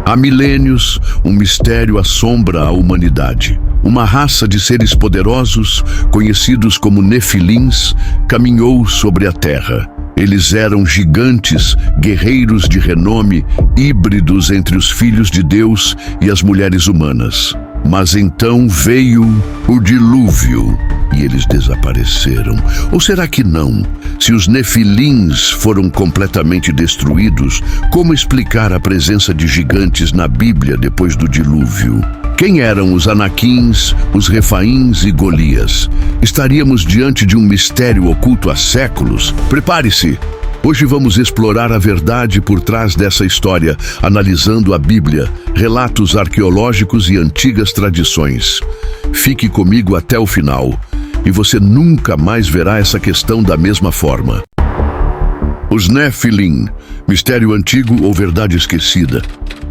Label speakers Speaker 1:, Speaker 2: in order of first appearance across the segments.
Speaker 1: Há milênios, um mistério assombra a humanidade. Uma raça de seres poderosos, conhecidos como Nefilins, caminhou sobre a terra. Eles eram gigantes, guerreiros de renome, híbridos entre os filhos de Deus e as mulheres humanas. Mas então veio o dilúvio e eles desapareceram. Ou será que não? Se os Nefilins foram completamente destruídos, como explicar a presença de gigantes na Bíblia depois do dilúvio? Quem eram os Anaquins, os Refaíns e Golias? Estaríamos diante de um mistério oculto há séculos? Prepare-se! Hoje vamos explorar a verdade por trás dessa história, analisando a Bíblia, relatos arqueológicos e antigas tradições. Fique comigo até o final, e você nunca mais verá essa questão da mesma forma. Os Nefilim, mistério antigo ou verdade esquecida.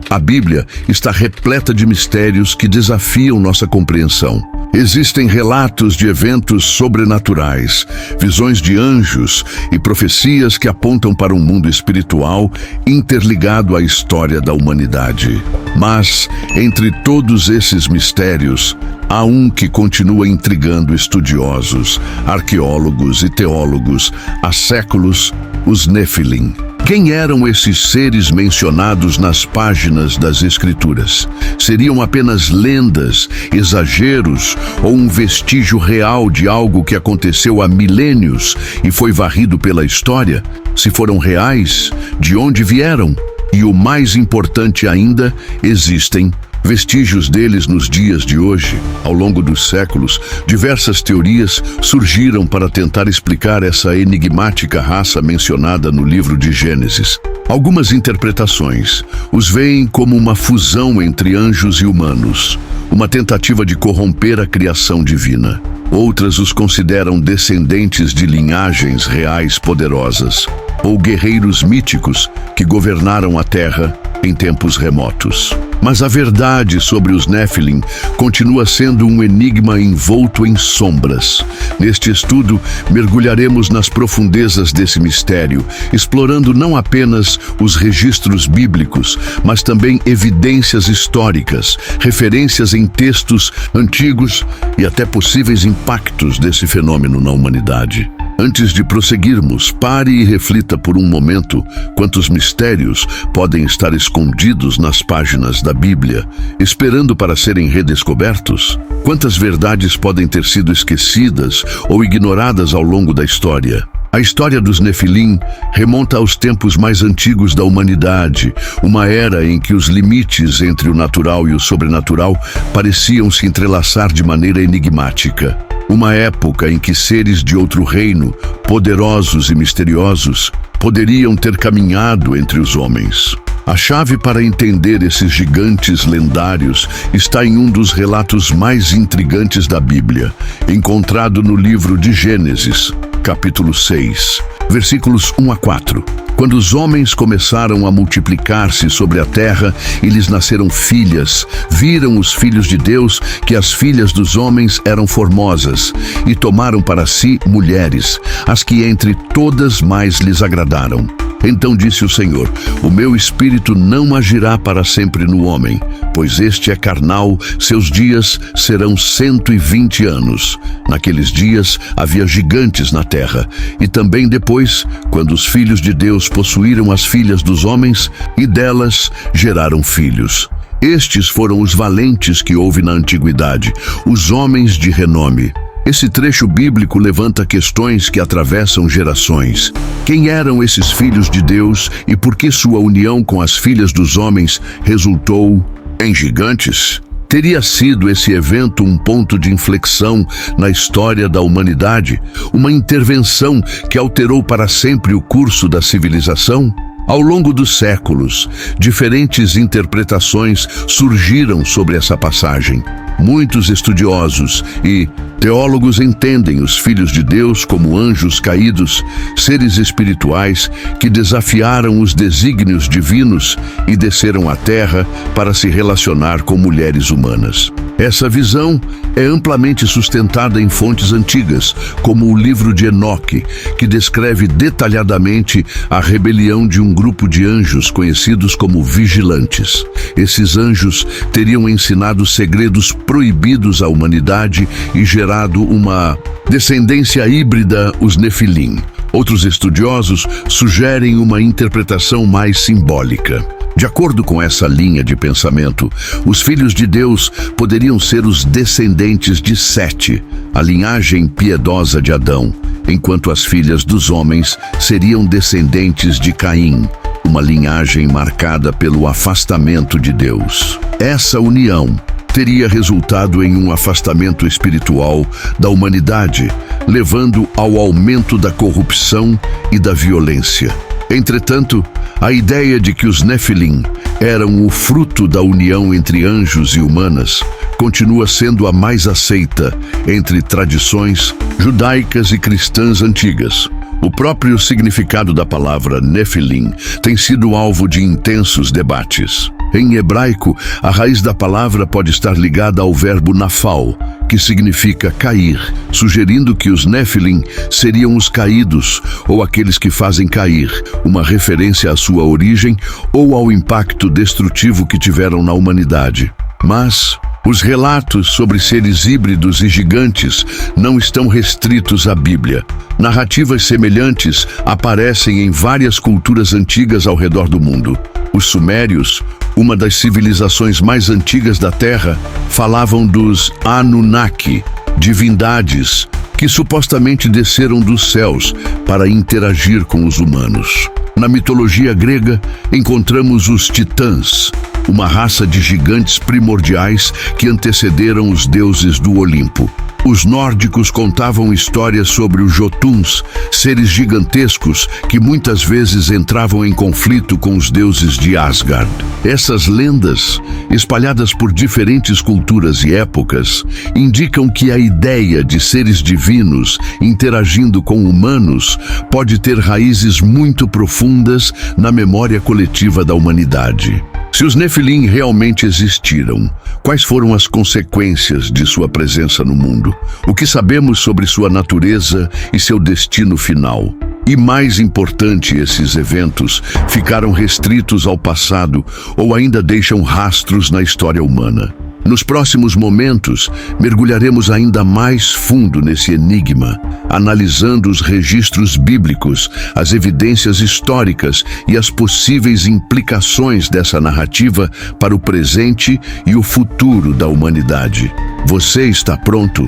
Speaker 1: A Bíblia está repleta de mistérios que desafiam nossa compreensão. Existem relatos de eventos sobrenaturais, visões de anjos e profecias que apontam para um mundo espiritual interligado à história da humanidade. Mas, entre todos esses mistérios, há um que continua intrigando estudiosos, arqueólogos e teólogos há séculos: os Nefilim. Quem eram esses seres mencionados nas páginas das Escrituras? Seriam apenas lendas, exageros ou um vestígio real de algo que aconteceu há milênios e foi varrido pela história? Se foram reais, de onde vieram? E o mais importante ainda, existem vestígios deles nos dias de hoje. Ao longo dos séculos, diversas teorias surgiram para tentar explicar essa enigmática raça mencionada no livro de Gênesis. Algumas interpretações os veem como uma fusão entre anjos e humanos, uma tentativa de corromper a criação divina. Outras os consideram descendentes de linhagens reais poderosas, ou guerreiros míticos que governaram a terra em tempos remotos. Mas a verdade sobre os Nefilim continua sendo um enigma envolto em sombras. Neste estudo, mergulharemos nas profundezas desse mistério, explorando não apenas os registros bíblicos, mas também evidências históricas, referências em textos antigos e até possíveis impactos desse fenômeno na humanidade. Antes de prosseguirmos, pare e reflita por um momento quantos mistérios podem estar escondidos nas páginas da Bíblia, esperando para serem redescobertos. Quantas verdades podem ter sido esquecidas ou ignoradas ao longo da história? A história dos Nefilim remonta aos tempos mais antigos da humanidade, uma era em que os limites entre o natural e o sobrenatural pareciam se entrelaçar de maneira enigmática. Uma época em que seres de outro reino, poderosos e misteriosos, poderiam ter caminhado entre os homens. A chave para entender esses gigantes lendários está em um dos relatos mais intrigantes da Bíblia, encontrado no livro de Gênesis, capítulo 6, versículos 1 a 4. Quando os homens começaram a multiplicar-se sobre a terra e lhes nasceram filhas, viram os filhos de Deus que as filhas dos homens eram formosas, e tomaram para si mulheres, as que entre todas mais lhes agradaram. Então disse o Senhor: o meu espírito não agirá para sempre no homem, pois este é carnal, seus dias serão 120 anos. Naqueles dias havia gigantes na terra, e também depois, quando os filhos de Deus possuíram as filhas dos homens, e delas geraram filhos. Estes foram os valentes que houve na antiguidade, os homens de renome. Esse trecho bíblico levanta questões que atravessam gerações. Quem eram esses filhos de Deus e por que sua união com as filhas dos homens resultou em gigantes? Teria sido esse evento um ponto de inflexão na história da humanidade? Uma intervenção que alterou para sempre o curso da civilização? Ao longo dos séculos, diferentes interpretações surgiram sobre essa passagem. Muitos estudiosos e teólogos entendem os filhos de Deus como anjos caídos, seres espirituais que desafiaram os desígnios divinos e desceram à terra para se relacionar com mulheres humanas. Essa visão é amplamente sustentada em fontes antigas, como o livro de Enoque, que descreve detalhadamente a rebelião de um grupo de anjos conhecidos como vigilantes. Esses anjos teriam ensinado segredos proibidos à humanidade e gerado uma descendência híbrida, os Nefilim. Outros estudiosos sugerem uma interpretação mais simbólica. De acordo com essa linha de pensamento, os filhos de Deus poderiam ser os descendentes de Sete, a linhagem piedosa de Adão, enquanto as filhas dos homens seriam descendentes de Caim, uma linhagem marcada pelo afastamento de Deus. Essa união teria resultado em um afastamento espiritual da humanidade, levando ao aumento da corrupção e da violência. Entretanto, a ideia de que os Nefilim eram o fruto da união entre anjos e humanas continua sendo a mais aceita entre tradições judaicas e cristãs antigas. O próprio significado da palavra Nefilim tem sido alvo de intensos debates. Em hebraico, a raiz da palavra pode estar ligada ao verbo nafal, que significa cair, sugerindo que os Nefilim seriam os caídos, ou aqueles que fazem cair, uma referência à sua origem ou ao impacto destrutivo que tiveram na humanidade. Mas os relatos sobre seres híbridos e gigantes não estão restritos à Bíblia. Narrativas semelhantes aparecem em várias culturas antigas ao redor do mundo. Os sumérios, uma das civilizações mais antigas da Terra, falavam dos Anunnaki, divindades que supostamente desceram dos céus para interagir com os humanos. Na mitologia grega, encontramos os titãs, uma raça de gigantes primordiais que antecederam os deuses do Olimpo. Os nórdicos contavam histórias sobre os Jotuns, seres gigantescos que muitas vezes entravam em conflito com os deuses de Asgard. Essas lendas, espalhadas por diferentes culturas e épocas, indicam que a ideia de seres divinos interagindo com humanos pode ter raízes muito profundas na memória coletiva da humanidade. Se os Nefilim realmente existiram, quais foram as consequências de sua presença no mundo? O que sabemos sobre sua natureza e seu destino final? E mais importante, esses eventos ficaram restritos ao passado ou ainda deixam rastros na história humana? Nos próximos momentos, mergulharemos ainda mais fundo nesse enigma, analisando os registros bíblicos, as evidências históricas e as possíveis implicações dessa narrativa para o presente e o futuro da humanidade. Você está pronto?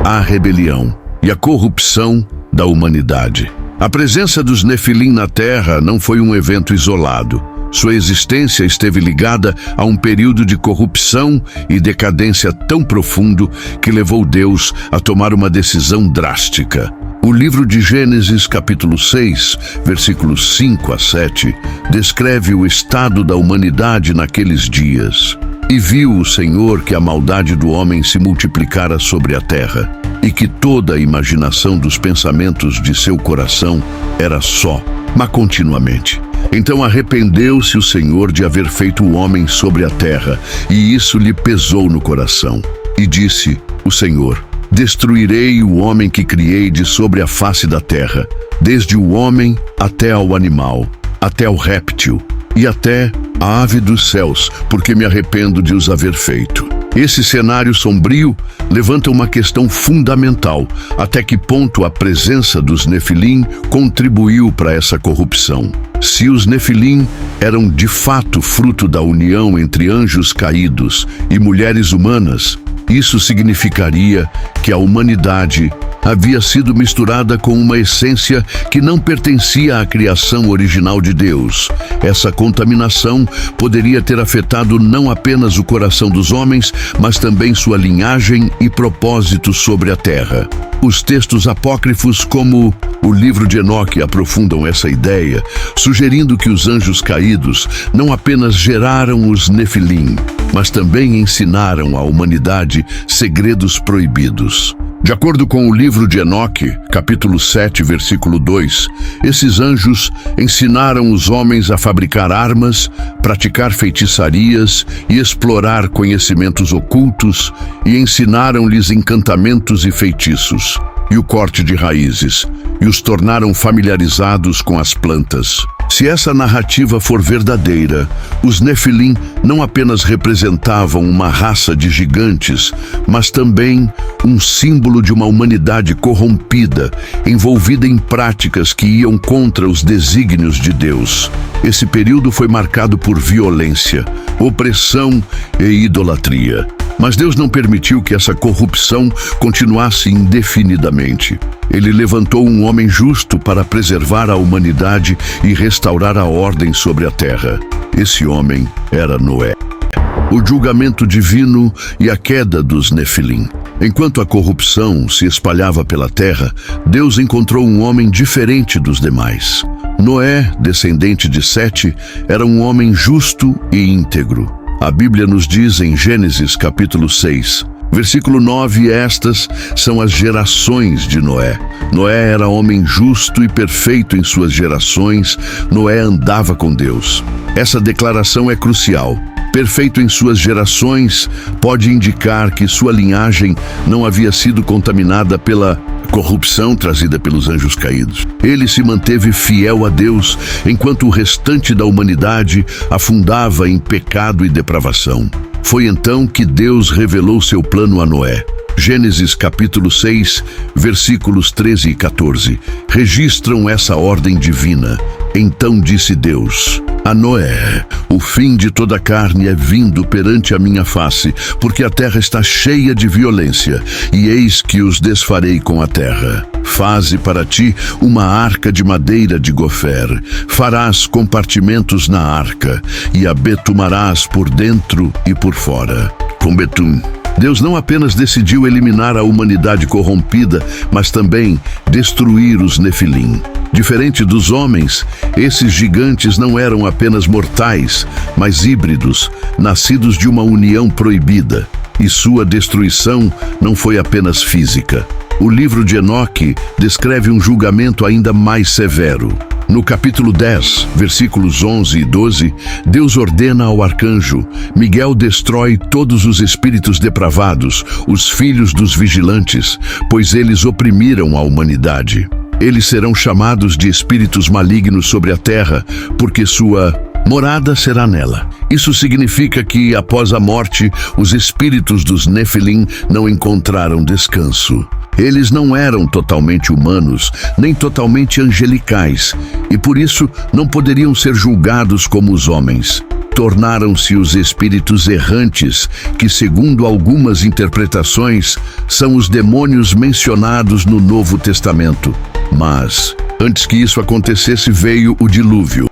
Speaker 1: A rebelião e a corrupção da humanidade. A presença dos Nefilim na Terra não foi um evento isolado. Sua existência esteve ligada a um período de corrupção e decadência tão profundo que levou Deus a tomar uma decisão drástica. O livro de Gênesis, capítulo 6, versículos 5 a 7, descreve o estado da humanidade naqueles dias. E viu o Senhor que a maldade do homem se multiplicara sobre a terra, e que toda a imaginação dos pensamentos de seu coração era só, mas continuamente. Então arrependeu-se o Senhor de haver feito o homem sobre a terra, e isso lhe pesou no coração. E disse o Senhor: destruirei o homem que criei de sobre a face da terra, desde o homem até ao animal, até ao réptil, e até a ave dos céus, porque me arrependo de os haver feito. Esse cenário sombrio levanta uma questão fundamental: até que ponto a presença dos Nefilim contribuiu para essa corrupção? Se os Nefilim eram de fato fruto da união entre anjos caídos e mulheres humanas, isso significaria que a humanidade havia sido misturada com uma essência que não pertencia à criação original de Deus. Essa contaminação poderia ter afetado não apenas o coração dos homens, mas também sua linhagem e propósito sobre a terra. Os textos apócrifos, como o livro de Enoque, aprofundam essa ideia, sugerindo que os anjos caídos não apenas geraram os Nefilim, mas também ensinaram à humanidade segredos proibidos. De acordo com o livro de Enoque, capítulo 7, versículo 2, esses anjos ensinaram os homens a fabricar armas, praticar feitiçarias e explorar conhecimentos ocultos, e ensinaram-lhes encantamentos e feitiços, e o corte de raízes, e os tornaram familiarizados com as plantas. Se essa narrativa for verdadeira, os Nefilim não apenas representavam uma raça de gigantes, mas também um símbolo de uma humanidade corrompida, envolvida em práticas que iam contra os desígnios de Deus. Esse período foi marcado por violência, opressão e idolatria. Mas Deus não permitiu que essa corrupção continuasse indefinidamente. Ele levantou um homem justo para preservar a humanidade e restaurar a ordem sobre a terra. Esse homem era Noé. O julgamento divino e a queda dos Nefilim. Enquanto a corrupção se espalhava pela terra, Deus encontrou um homem diferente dos demais. Noé, descendente de Sete, era um homem justo e íntegro. A Bíblia nos diz em Gênesis capítulo 6, versículo 9, estas são as gerações de Noé. Noé era homem justo e perfeito em suas gerações. Noé andava com Deus. Essa declaração é crucial. Perfeito em suas gerações pode indicar que sua linhagem não havia sido contaminada pela corrupção trazida pelos anjos caídos. Ele se manteve fiel a Deus, enquanto o restante da humanidade afundava em pecado e depravação. Foi então que Deus revelou seu plano a Noé. Gênesis capítulo 6, versículos 13 e 14, registram essa ordem divina. Então disse Deus a Noé: o fim de toda a carne é vindo perante a minha face, porque a terra está cheia de violência, e eis que os desfarei com a terra. Faze para ti uma arca de madeira de gofer. Farás compartimentos na arca, e a betumarás por dentro e por fora. Com betum. Deus não apenas decidiu eliminar a humanidade corrompida, mas também destruir os Nefilim. Diferente dos homens, esses gigantes não eram apenas mortais, mas híbridos, nascidos de uma união proibida. E sua destruição não foi apenas física. O livro de Enoque descreve um julgamento ainda mais severo. No capítulo 10, versículos 11 e 12, Deus ordena ao arcanjo: Miguel destrói todos os espíritos depravados, os filhos dos vigilantes, pois eles oprimiram a humanidade. Eles serão chamados de espíritos malignos sobre a terra, porque sua morada será nela. Isso significa que, após a morte, os espíritos dos Nefilim não encontraram descanso. Eles não eram totalmente humanos, nem totalmente angelicais, e por isso não poderiam ser julgados como os homens. Tornaram-se os espíritos errantes, que, segundo algumas interpretações, são os demônios mencionados no Novo Testamento. Mas, antes que isso acontecesse, veio o dilúvio.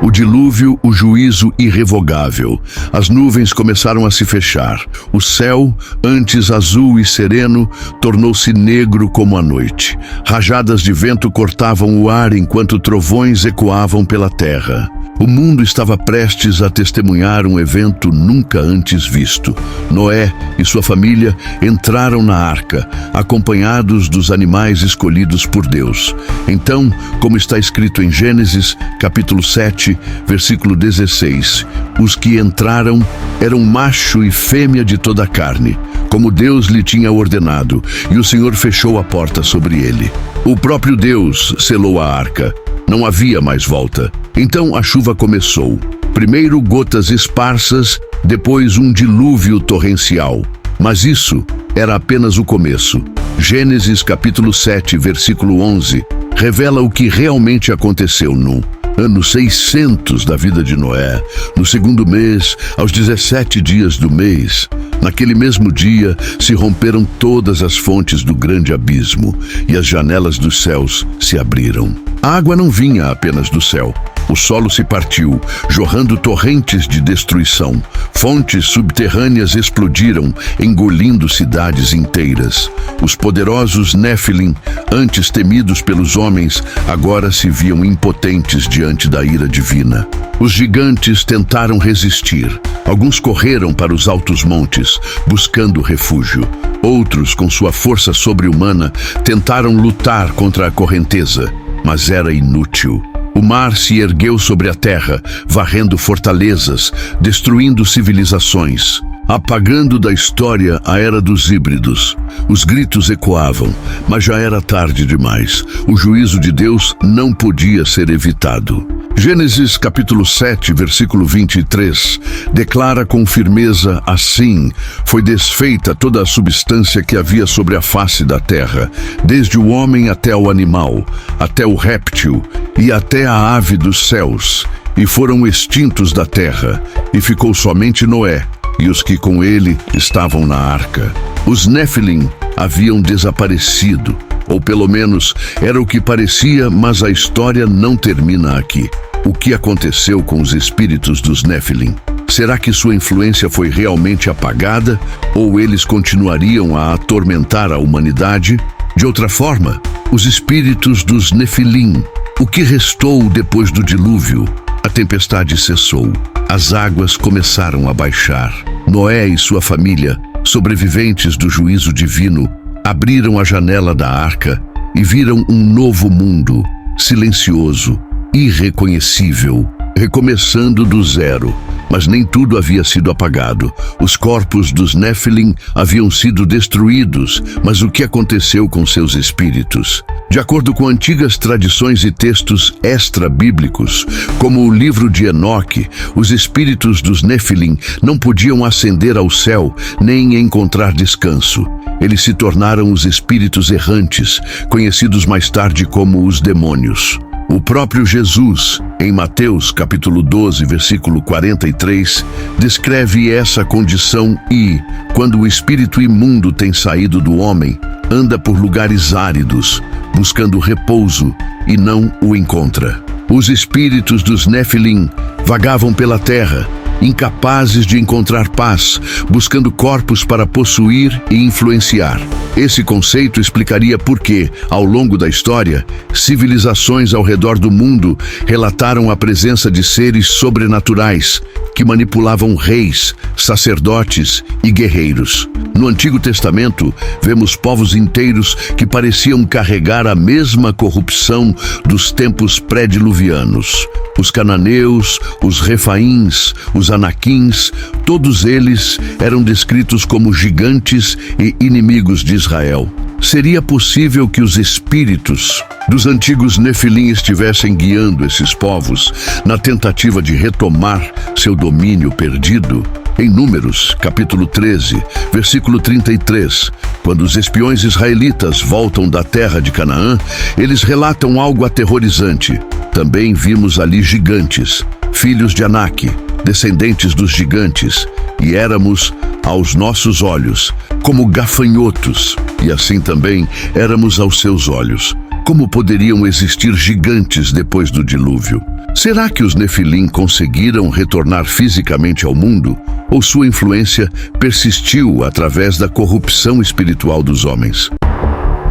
Speaker 1: O dilúvio, o juízo irrevogável. As nuvens começaram a se fechar. O céu, antes azul e sereno, tornou-se negro como a noite. Rajadas de vento cortavam o ar enquanto trovões ecoavam pela terra. O mundo estava prestes a testemunhar um evento nunca antes visto. Noé e sua família entraram na arca, acompanhados dos animais escolhidos por Deus. Então, como está escrito em Gênesis, capítulo 7, versículo 16, os que entraram eram macho e fêmea de toda a carne, como Deus lhe tinha ordenado, e o Senhor fechou a porta sobre ele. O próprio Deus selou a arca. Não havia mais volta. Então a chuva começou. Primeiro gotas esparsas, depois um dilúvio torrencial. Mas isso era apenas o começo. Gênesis capítulo 7, versículo 11, revela o que realmente aconteceu no ano 600 da vida de Noé, no segundo mês, aos 17 dias do mês. Naquele mesmo dia, se romperam todas as fontes do grande abismo, e as janelas dos céus se abriram. A água não vinha apenas do céu. O solo se partiu, jorrando torrentes de destruição. Fontes subterrâneas explodiram, engolindo cidades inteiras. Os poderosos Nefilim, antes temidos pelos homens, agora se viam impotentes diante da ira divina. Os gigantes tentaram resistir, Alguns correram para os altos montes, buscando refúgio. Outros, com sua força sobre-humana, tentaram lutar contra a correnteza, mas era inútil. O mar se ergueu sobre a terra, varrendo fortalezas, destruindo civilizações, apagando da história a era dos híbridos. Os gritos ecoavam, mas já era tarde demais. O juízo de Deus não podia ser evitado. Gênesis capítulo 7, versículo 23, declara com firmeza assim: foi desfeita toda a substância que havia sobre a face da terra, desde o homem até o animal, até o réptil e até a ave dos céus, e foram extintos da terra, e ficou somente Noé e os que com ele estavam na arca. Os Néfilim haviam desaparecido, ou pelo menos era o que parecia, mas a história não termina aqui. O que aconteceu com os espíritos dos Néfilim? Será que sua influência foi realmente apagada, ou eles continuariam a atormentar a humanidade? De outra forma, os espíritos dos Nefilim. O que restou depois do dilúvio? A tempestade cessou. As águas começaram a baixar. Noé e sua família, sobreviventes do juízo divino, abriram a janela da arca e viram um novo mundo, silencioso, irreconhecível, recomeçando do zero. Mas nem tudo havia sido apagado. Os corpos dos Néfilim haviam sido destruídos, mas o que aconteceu com seus espíritos? De acordo com antigas tradições e textos extra-bíblicos, como o livro de Enoque, os espíritos dos Néfilim não podiam ascender ao céu nem encontrar descanso. Eles se tornaram os espíritos errantes, conhecidos mais tarde como os demônios. O próprio Jesus, em Mateus capítulo 12, versículo 43, descreve essa condição e, quando o espírito imundo tem saído do homem, anda por lugares áridos, buscando repouso e não o encontra. Os espíritos dos Néfilim vagavam pela terra, incapazes de encontrar paz, buscando corpos para possuir e influenciar. Esse conceito explicaria por que, ao longo da história, civilizações ao redor do mundo relataram a presença de seres sobrenaturais que manipulavam reis, sacerdotes e guerreiros. No Antigo Testamento, vemos povos inteiros que pareciam carregar a mesma corrupção dos tempos pré-diluvianos. Os cananeus, os refaíns, os anaquins, todos eles eram descritos como gigantes e inimigos de Israel. Seria possível que os espíritos dos antigos Nefilim estivessem guiando esses povos na tentativa de retomar seu domínio perdido? Em Números, capítulo 13, versículo 33, quando os espiões israelitas voltam da terra de Canaã, eles relatam algo aterrorizante. Também vimos ali gigantes, filhos de Anak, descendentes dos gigantes, e éramos, aos nossos olhos, como gafanhotos, e assim também éramos aos seus olhos. Como poderiam existir gigantes depois do dilúvio? Será que os Nefilim conseguiram retornar fisicamente ao mundo? Ou sua influência persistiu através da corrupção espiritual dos homens?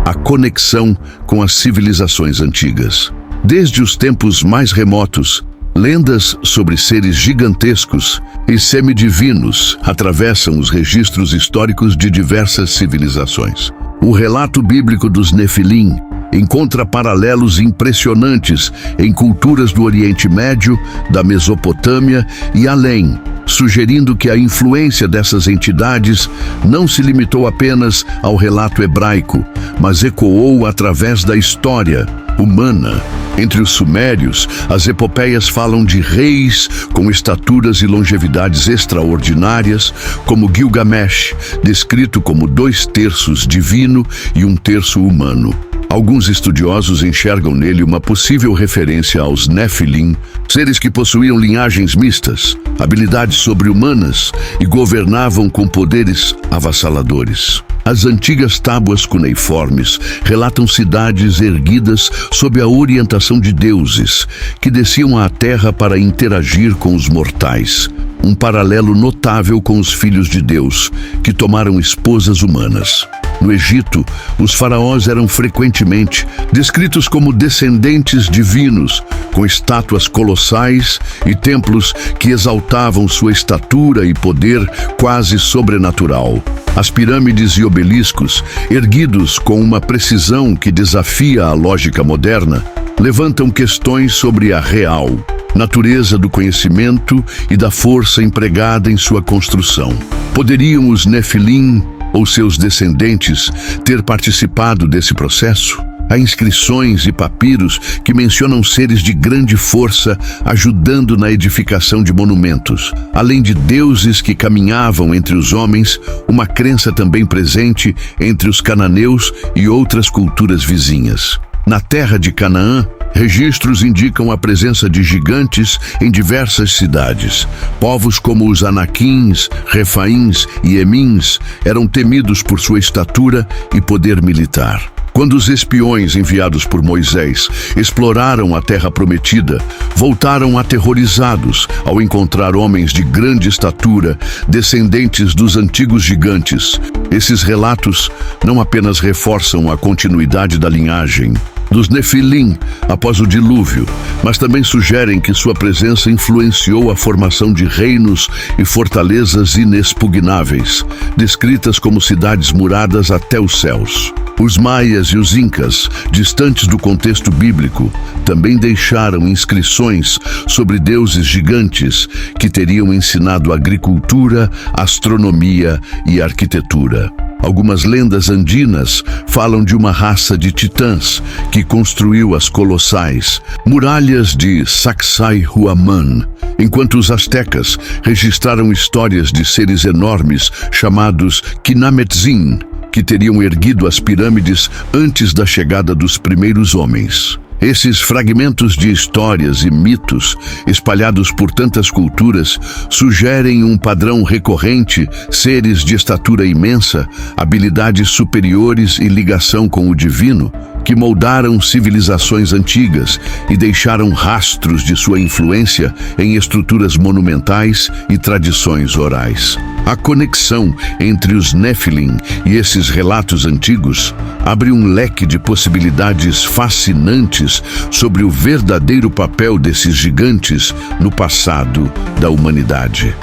Speaker 1: A conexão com as civilizações antigas. Desde os tempos mais remotos, lendas sobre seres gigantescos e semidivinos atravessam os registros históricos de diversas civilizações. O relato bíblico dos Nefilim encontra paralelos impressionantes em culturas do Oriente Médio, da Mesopotâmia e além, sugerindo que a influência dessas entidades não se limitou apenas ao relato hebraico, mas ecoou através da história humana. Entre os sumérios, as epopeias falam de reis com estaturas e longevidades extraordinárias, como Gilgamesh, descrito como 2/3 divino e 1/3 humano. Alguns estudiosos enxergam nele uma possível referência aos Nefilim, seres que possuíam linhagens mistas, habilidades sobre-humanas e governavam com poderes avassaladores. As antigas tábuas cuneiformes relatam cidades erguidas sob a orientação de deuses, que desciam à terra para interagir com os mortais. Um paralelo notável com os filhos de Deus, que tomaram esposas humanas. No Egito, os faraós eram frequentemente descritos como descendentes divinos, com estátuas colossais e templos que exaltavam sua estatura e poder quase sobrenatural. As pirâmides e obeliscos, erguidos com uma precisão que desafia a lógica moderna, levantam questões sobre a real natureza do conhecimento e da força empregada em sua construção. Poderiam os Nefilim ou seus descendentes ter participado desse processo? Há inscrições e papiros que mencionam seres de grande força ajudando na edificação de monumentos. Além de deuses que caminhavam entre os homens, uma crença também presente entre os cananeus e outras culturas vizinhas. Na terra de Canaã, registros indicam a presença de gigantes em diversas cidades. Povos como os Anaquins, Refaíns e Emins eram temidos por sua estatura e poder militar. Quando os espiões enviados por Moisés exploraram a terra prometida, voltaram aterrorizados ao encontrar homens de grande estatura, descendentes dos antigos gigantes. Esses relatos não apenas reforçam a continuidade da linhagem dos Nefilim após o dilúvio, mas também sugerem que sua presença influenciou a formação de reinos e fortalezas inexpugnáveis, descritas como cidades muradas até os céus. Os maias e os incas, distantes do contexto bíblico, também deixaram inscrições sobre deuses gigantes que teriam ensinado agricultura, astronomia e arquitetura. Algumas lendas andinas falam de uma raça de titãs que construiu as colossais muralhas de Sacsayhuaman, enquanto os astecas registraram histórias de seres enormes chamados Quinametzin, que teriam erguido as pirâmides antes da chegada dos primeiros homens. Esses fragmentos de histórias e mitos, espalhados por tantas culturas, sugerem um padrão recorrente: seres de estatura imensa, habilidades superiores e ligação com o divino, que moldaram civilizações antigas e deixaram rastros de sua influência em estruturas monumentais e tradições orais. A conexão entre os Nefilim e esses relatos antigos abre um leque de possibilidades fascinantes sobre o verdadeiro papel desses gigantes no passado da humanidade.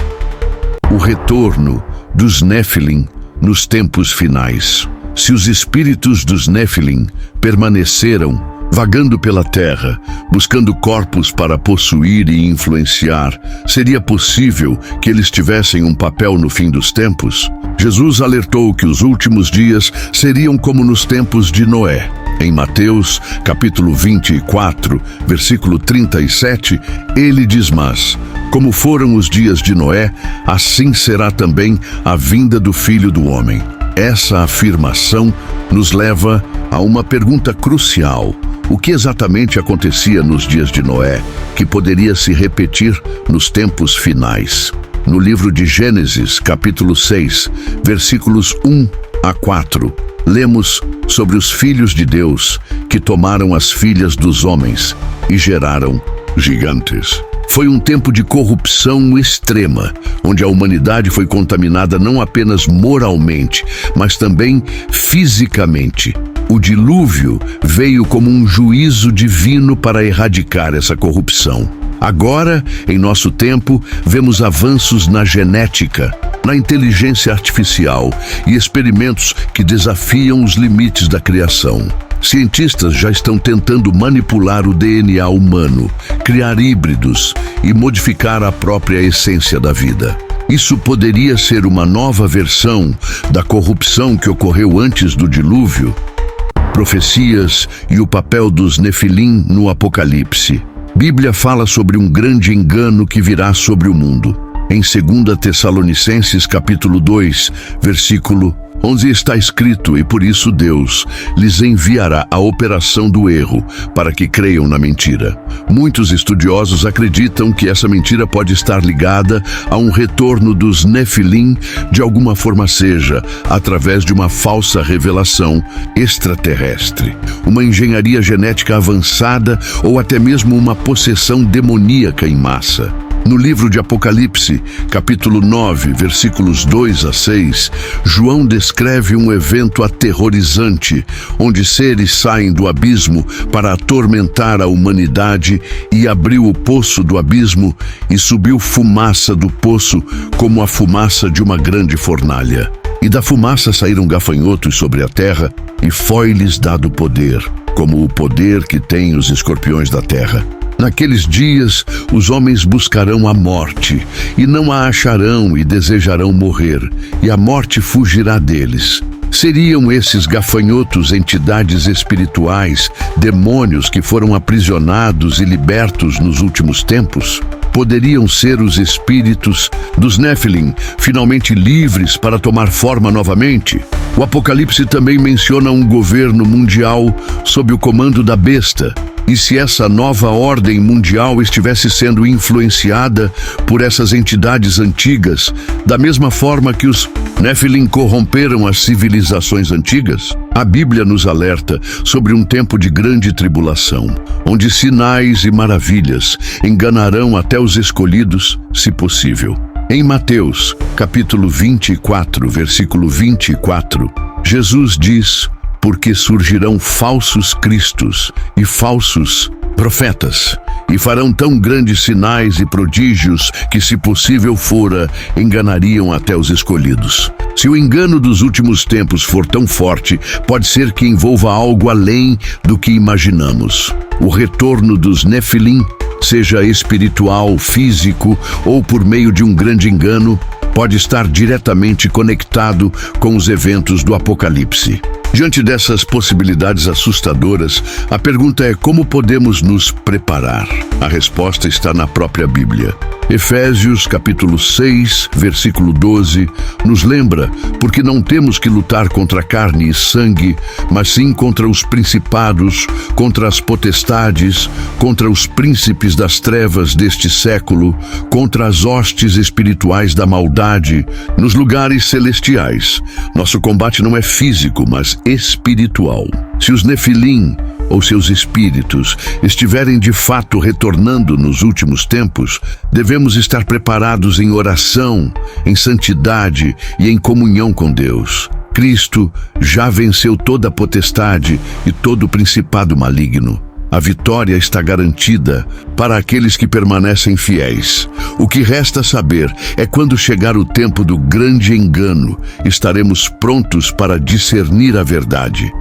Speaker 1: O retorno dos Nefilim nos tempos finais. Se os espíritos dos Nefilim permaneceram vagando pela terra, buscando corpos para possuir e influenciar, seria possível que eles tivessem um papel no fim dos tempos? Jesus alertou que os últimos dias seriam como nos tempos de Noé. Em Mateus, capítulo 24, versículo 37, ele diz: mas, como foram os dias de Noé, assim será também a vinda do Filho do Homem. Essa afirmação nos leva a uma pergunta crucial: o que exatamente acontecia nos dias de Noé, que poderia se repetir nos tempos finais? No livro de Gênesis, capítulo 6, versículos 1 a 4, lemos sobre os filhos de Deus que tomaram as filhas dos homens e geraram gigantes. Foi um tempo de corrupção extrema, onde a humanidade foi contaminada não apenas moralmente, mas também fisicamente. O dilúvio veio como um juízo divino para erradicar essa corrupção. Agora, em nosso tempo, vemos avanços na genética, na inteligência artificial e experimentos que desafiam os limites da criação. Cientistas já estão tentando manipular o DNA humano, criar híbridos e modificar a própria essência da vida. Isso poderia ser uma nova versão da corrupção que ocorreu antes do dilúvio? Profecias e o papel dos Nefilim no Apocalipse. Bíblia fala sobre um grande engano que virá sobre o mundo. Em 2 Tessalonicenses capítulo 2, versículo 11 está escrito: e por isso Deus lhes enviará a operação do erro, para que creiam na mentira. Muitos estudiosos acreditam que essa mentira pode estar ligada a um retorno dos Nefilim, de alguma forma, seja através de uma falsa revelação extraterrestre, uma engenharia genética avançada ou até mesmo uma possessão demoníaca em massa. No livro de Apocalipse, capítulo 9, versículos 2 a 6, João descreve um evento aterrorizante, onde seres saem do abismo para atormentar a humanidade, e abriu o poço do abismo e subiu fumaça do poço como a fumaça de uma grande fornalha. E da fumaça saíram gafanhotos sobre a terra, e foi-lhes dado poder, como o poder que têm os escorpiões da terra. Naqueles dias, os homens buscarão a morte, e não a acharão, e desejarão morrer, e a morte fugirá deles. Seriam esses gafanhotos entidades espirituais, demônios que foram aprisionados e libertos nos últimos tempos? Poderiam ser os espíritos dos Nephilim, finalmente livres para tomar forma novamente? O Apocalipse também menciona um governo mundial sob o comando da besta. E se essa nova ordem mundial estivesse sendo influenciada por essas entidades antigas, da mesma forma que os Nephilim corromperam as civilizações antigas? A Bíblia nos alerta sobre um tempo de grande tribulação, onde sinais e maravilhas enganarão até os escolhidos, se possível. Em Mateus, capítulo 24, versículo 24, Jesus diz: porque surgirão falsos cristos e falsos profetas, e farão tão grandes sinais e prodígios que, se possível fora, enganariam até os escolhidos. Se o engano dos últimos tempos for tão forte, pode ser que envolva algo além do que imaginamos. O retorno dos Nephilim, seja espiritual, físico ou por meio de um grande engano, pode estar diretamente conectado com os eventos do Apocalipse. Diante dessas possibilidades assustadoras, a pergunta é: como podemos nos preparar? A resposta está na própria Bíblia. Efésios capítulo 6, versículo 12, nos lembra: porque não temos que lutar contra carne e sangue, mas sim contra os principados, contra as potestades, contra os príncipes das trevas deste século, contra as hostes espirituais da maldade nos lugares celestiais. Nosso combate não é físico, mas espiritual. Se os Nefilim, ou seus espíritos, estiverem de fato retornando nos últimos tempos, devemos estar preparados em oração, em santidade e em comunhão com Deus. Cristo já venceu toda a potestade e todo o principado maligno. A vitória está garantida para aqueles que permanecem fiéis. O que resta saber é quando chegar o tempo do grande engano, estaremos prontos para discernir a verdade.